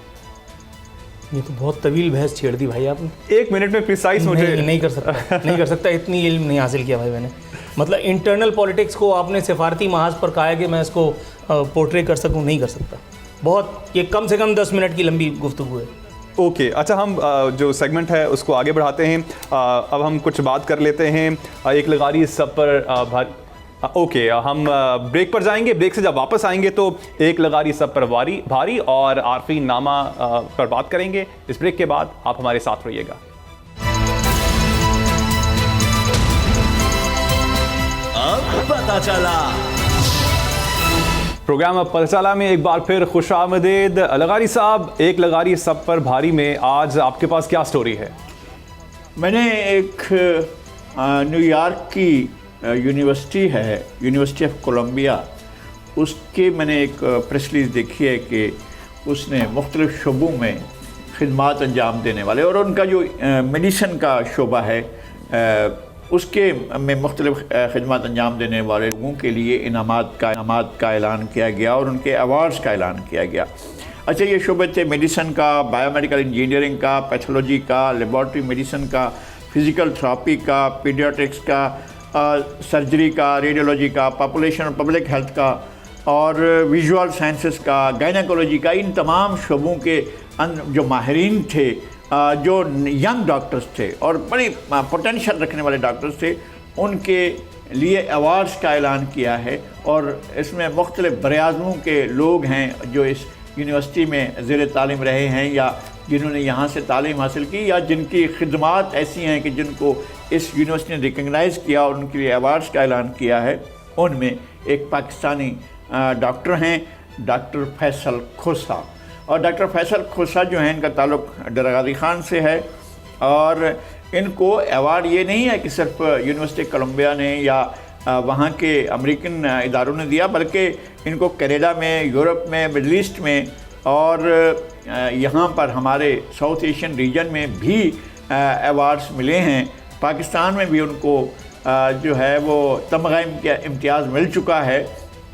ये तो बहुत तवील बहस छेड़ दी भाई आपने। 1 मिनट में प्रिसाइज मुझे नहीं कर सकता, इतनी इल्म नहीं हासिल किया भाई मैंने। मतलब इंटरनल पॉलिटिक्स को आपने सिफारती महाज पर कहा है कि मैं इसको पोर्ट्रे कर सकूं, नहीं कर सकता। बहुत, ये कम से कम 10 मिनट की लंबी गुफ्तगू है। ओके, अच्छा, हम जो सेगमेंट है उसको आगे बढ़ाते हैं। अब हम कुछ बात कर लेते हैं एक लगारी सब पर ओके, हम ब्रेक पर जाएंगे। ब्रेक से जब वापस आएंगे तो एक लगारी सब पर भारी और आरफी नामा पर बात करेंगे। इस ब्रेक के बाद आप हमारे साथ रहिएगा। अब पता चला प्रोग्राम अब पता चला में एक बार फिर खुशामदीद। लगारी साहब, एक लगारी सब पर भारी में आज आपके पास क्या स्टोरी है? मैंने एक न्यूयॉर्क की यूनिवर्सिटी है, यूनिवर्सिटी ऑफ कोलंबिया, उसके मैंने एक प्रेस रिलीज देखी है कि उसने मुख्तलिफ शोबों में खिदमात अंजाम देने वाले, और उनका जो मेडिसिन का शोबा है उसके में मुख्तलिफ खिदमत अंजाम देने वाले लोगों के लिए इनामात का ऐलान किया गया और उनके अवार्ड्स का ऐलान किया गया। अच्छा, ये शोबे थे मेडिसिन का, बायोमेडिकल इंजीनियरिंग का, पैथोलॉजी का, लेबॉर्ट्री मेडिसिन का, फिज़िकल थेरेपी का, पीडियाट्रिक्स का, सर्जरी का, रेडियोलॉजी का, पॉपुलेशन और पब्लिक हेल्थ का, और विजुअल साइंसेस का, गायनेकोलॉजी का। इन तमाम शोबों के जो माहिरीन थे, जो यंग डॉक्टर्स थे और बड़ी पोटेंशियल रखने वाले डॉक्टर्स थे, उनके लिए अवार्ड्स का ऐलान किया है। और इसमें मुख्तलिफ बराआज़मों के लोग हैं जो इस यूनिवर्सिटी में ज़ेर तालीम रहे हैं या जिन्होंने यहाँ से तालीम हासिल की या जिनकी खिदमात ऐसी हैं कि जिनको इस यूनिवर्सिटी ने रिकगनाइज़ किया और उनके लिए अवार्ड्स का ऐलान किया है। उनमें एक पाकिस्तानी डॉक्टर हैं, डॉक्टर फैसल खोसा। और डॉक्टर फैसल खोसा जो हैं, इनका ताल्लुक़ डरगादी ख़ान से है, और इनको अवार्ड ये नहीं है कि सिर्फ यूनिवर्सिटी कोलंबिया ने या वहाँ के अमेरिकन इदारों ने दिया, बल्कि इनको कनाडा में, यूरोप में, मिडल ईस्ट में और यहाँ पर हमारे साउथ एशियन रीजन में भी अवार्ड्स मिले हैं। पाकिस्तान में भी उनको जो है वो तमगा इम्तियाज़ मिल चुका है।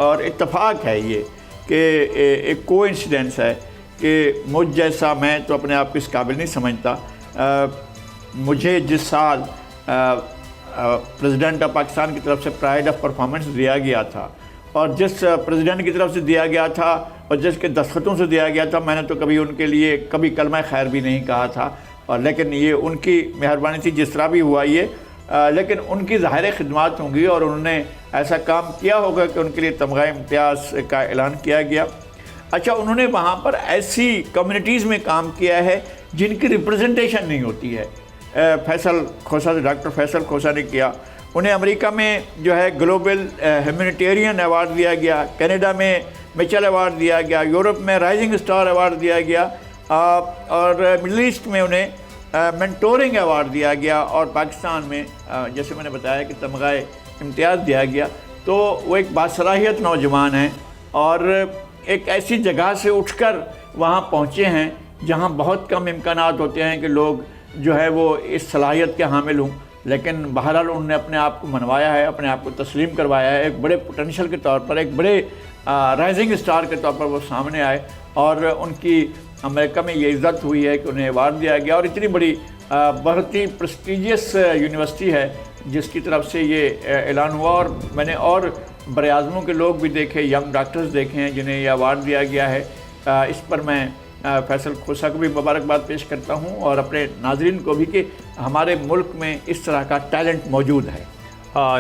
और इत्तफाक है ये कि एक कोइंसिडेंस है कि मुझ जैसा, मैं तो अपने आप को इस काबिल नहीं समझता, मुझे जिस साल प्रेसिडेंट ऑफ पाकिस्तान की तरफ से प्राइड ऑफ परफॉर्मेंस दिया गया था और जिस प्रेसिडेंट की तरफ से दिया गया था और जिसके दस्तखतों से दिया गया था, मैंने तो कभी उनके लिए कभी कलमा खैर भी नहीं कहा था। और लेकिन ये उनकी मेहरबानी थी, जिस तरह भी हुआ ये, लेकिन उनकी ज़ाहिर खिदमत होंगी और उन्होंने ऐसा काम किया होगा कि उनके लिए तमगा इम्तियाज़ का ऐलान किया गया। अच्छा, उन्होंने वहाँ पर ऐसी कम्युनिटीज़ में काम किया है जिनकी रिप्रेजेंटेशन नहीं होती है। फैसल खोसा, डॉक्टर फैसल खोसा ने किया। उन्हें अमेरिका में जो है ग्लोबल ह्यूमैनिटेरियन अवार्ड दिया गया, कनाडा में मिचेल अवार्ड दिया गया, यूरोप में राइजिंग स्टार अवार्ड दिया गया, और मिडल ईस्ट में उन्हें मेंटोरिंग अवार्ड दिया गया, और पाकिस्तान में जैसे मैंने बताया कि तमगा इम्तियाज़ दिया गया। तो वो एक बासलाहियत नौजवान हैं और एक ऐसी जगह से उठकर वहाँ पहुँचे हैं जहाँ बहुत कम इम्कानात होते हैं कि लोग जो है वो इस सलाहियत के हामिल हों, लेकिन बहरहाल उन्होंने अपने आप को मनवाया है, अपने आप को तस्लीम करवाया है। एक बड़े पोटेंशियल के तौर पर, एक बड़े राइजिंग स्टार के तौर पर वो सामने आए और उनकी अमेरिका में ये इज़्ज़त हुई है कि उन्हें अवार्ड दिया गया। और इतनी बड़ी बहुत ही प्रेस्टीजियस यूनिवर्सिटी है जिसकी तरफ से ये ऐलान हुआ। और मैंने और बराआज़मों के लोग भी देखे, यंग डॉक्टर्स देखे हैं जिन्हें ये अवार्ड दिया गया है। इस पर मैं फैसल खोसा को भी मुबारकबाद पेश करता हूँ और अपने नाजरीन को भी कि हमारे मुल्क में इस तरह का टैलेंट मौजूद है।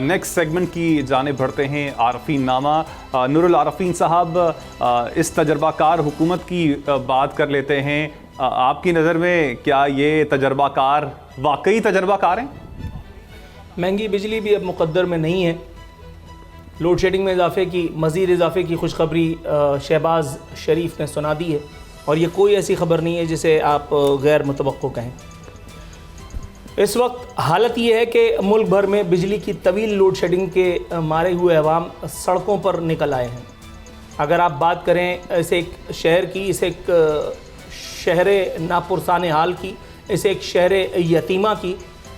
नेक्स्ट सेगमेंट की जाने बढ़ते हैं। आरफीन नामा, नूरुल आरफीन साहब, इस तजर्बाकार हुकूमत की बात कर लेते हैं। आपकी नज़र में क्या ये तजर्बाकार वाकई तजर्बाकार हैं? महंगी बिजली भी अब मुकद्दर में नहीं है। लोड शेडिंग में मज़ीद इजाफे की खुशखबरी शहबाज शरीफ ने सुना दी है और ये कोई ऐसी खबर नहीं है जिसे आप गैर मुतवक्को कहें। इस वक्त हालत ये है कि मुल्क भर में बिजली की तवील लोड शेडिंग के मारे हुए अवाम सड़कों पर निकल आए हैं। अगर आप बात करें इस एक शहर की, इस एक शहर नापुरसान हाल की, इस एक शहर यतीमा की,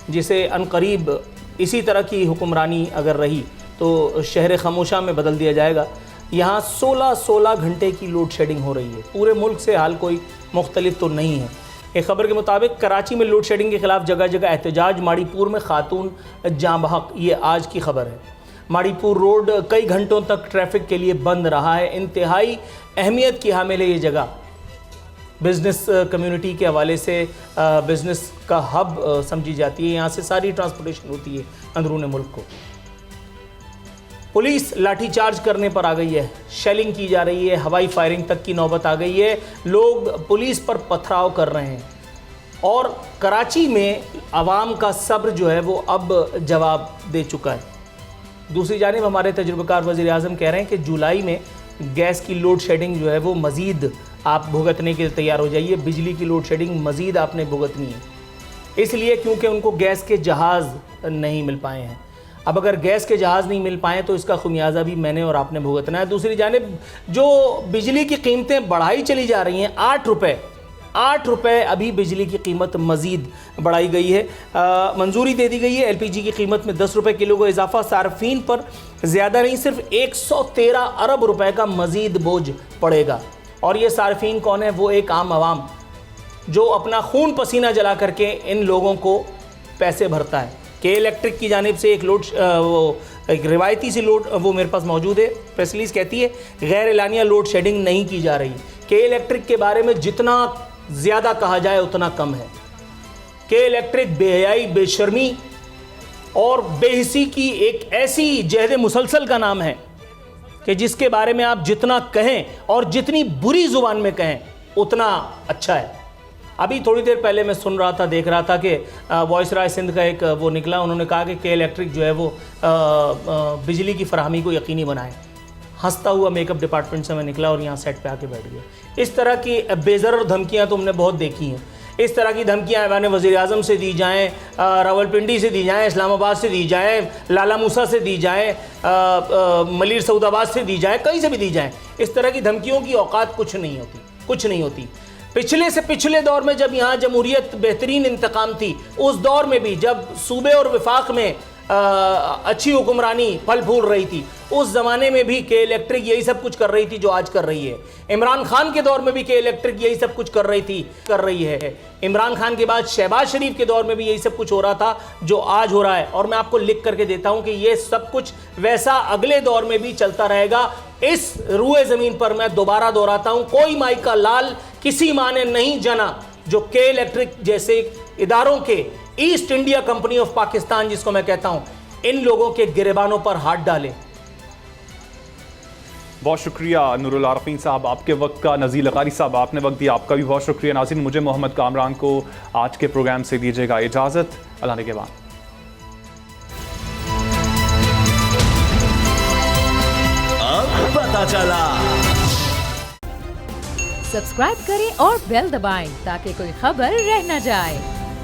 जिसे अनकरीब इसी तरह की हुक्मरानी अगर रही तो शहर खामोशा में बदल दिया जाएगा। यहाँ 16 घंटे की लोड शेडिंग हो रही है। पूरे मुल्क से हाल कोई मुख्तलिफ तो नहीं है। एक खबर के मुताबिक कराची में लोड शेडिंग के खिलाफ जगह जगह एहतजाज, माड़ीपुर में खातून जाँ बहक, ये आज की खबर है। माड़ीपुर रोड कई घंटों तक ट्रैफिक के लिए बंद रहा है। इंतहाई अहमियत की हामिल है ये जगह। बिज़नेस कम्युनिटी के हवाले से बिज़नेस का हब समझी जाती है। यहाँ से सारी ट्रांसपोर्टेशन होती है अंदरूनी मुल्क को। पुलिस लाठीचार्ज करने पर आ गई है, शेलिंग की जा रही है, हवाई फायरिंग तक की नौबत आ गई है। लोग पुलिस पर पथराव कर रहे हैं और कराची में आवाम का सब्र जो है वो अब जवाब दे चुका है। दूसरी जानिब हमारे तजुर्बेकार वज़ीर आज़म कह रहे हैं कि जुलाई में गैस की लोड शेडिंग जो है वो मज़ीद आप भुगतने के लिए तैयार हो जाइए। बिजली की लोड शेडिंग मज़ीद आपने भुगतनी है, इसलिए क्योंकि उनको गैस के जहाज़ नहीं मिल पाए हैं। अब अगर गैस के जहाज़ नहीं मिल पाए तो इसका खुमियाजा भी मैंने और आपने भुगतना है। दूसरी जानिब जो बिजली की कीमतें बढ़ाई चली जा रही हैं, 8 रुपये अभी बिजली की कीमत मज़ीद बढ़ाई गई है। मंजूरी दे दी गई है LPG की कीमत में 10 रुपये किलो का इजाफा। सार्फिन पर ज़्यादा नहीं, सिर्फ 113 अरब रुपए का मज़ीद बोझ पड़ेगा। और ये सार्फिन कौन है? वो एक आम आवाम जो अपना खून पसीना जला करके इन लोगों को पैसे भरता है। के इलेक्ट्रिक की जानिब से एक रिवायती सी लोड वो मेरे पास मौजूद है। प्रेस रिलीज कहती है गैर एलानिया लोड शेडिंग नहीं की जा रही। के इलेक्ट्रिक के बारे में जितना ज़्यादा कहा जाए उतना कम है। के इलेक्ट्रिक बेहयाई, बेशर्मी और बेहिसी की एक ऐसी जहद मुसलसल का नाम है कि जिसके बारे में आप जितना कहें और जितनी बुरी ज़ुबान में कहें उतना अच्छा है। अभी थोड़ी देर पहले मैं सुन रहा था, देख रहा था कि वॉइसराय सिंध का एक वो निकला। उन्होंने कहा कि इलेक्ट्रिक जो है वो बिजली की फराहमी को यकीनी बनाए। हंसता हुआ मेकअप डिपार्टमेंट से मैं निकला और यहाँ सेट पे आके बैठ गया। इस तरह की बेज़र धमकियाँ तो हमने बहुत देखी हैं। इस तरह की धमकियाँ ऐवान वज़ीर आज़म से दी जाएँ, रावलपिंडी से दी जाएँ, इस्लामाबाद से दी जाएँ, लाला मूसा से दी जाएँ, मलिर सऊदाबाद से दी जाएँ, कहीं से भी दी जाएँ। इस तरह की धमकियों की औकात कुछ नहीं होती। पिछले से पिछले दौर में जब यहाँ जमहूरियत बेहतरीन इंतकाम थी, उस दौर में भी जब सूबे और विफाक में अच्छी हुक्मरानी फल फूल रही थी, उस ज़माने में भी के इलेक्ट्रिक यही सब कुछ कर रही थी जो आज कर रही है। इमरान खान के दौर में भी के इलेक्ट्रिक यही सब कुछ कर रही है। इमरान खान के बाद शहबाज शरीफ के दौर में भी यही सब कुछ हो रहा था जो आज हो रहा है। और मैं आपको लिख करके देता हूं कि ये सब कुछ वैसा अगले दौर में भी चलता रहेगा। इस रूए ज़मीन पर मैं दोबारा दोहराता हूं, कोई माई का लाल किसी माँ ने नहीं जना जो के इलेक्ट्रिक जैसे इदारों के, east India company of Pakistan जिसको मैं कहता हूं, इन लोगों के गिरेबानों पर हाथ डाले। बहुत शुक्रिया नूरुल आरफीन साहब, आपके वक्त का। नज़ीर लकारी साहब, आपने वक्त दिया, आपका भी बहुत शुक्रिया। नाज़रीन, मुझे मोहम्मद कामरान को आज के प्रोग्राम से दीजिएगा इजाज़त। अल्लाह के बाद अब पता चला। सब्सक्राइब करें और बेल दबाएं ताकि कोई खबर रह न जाए।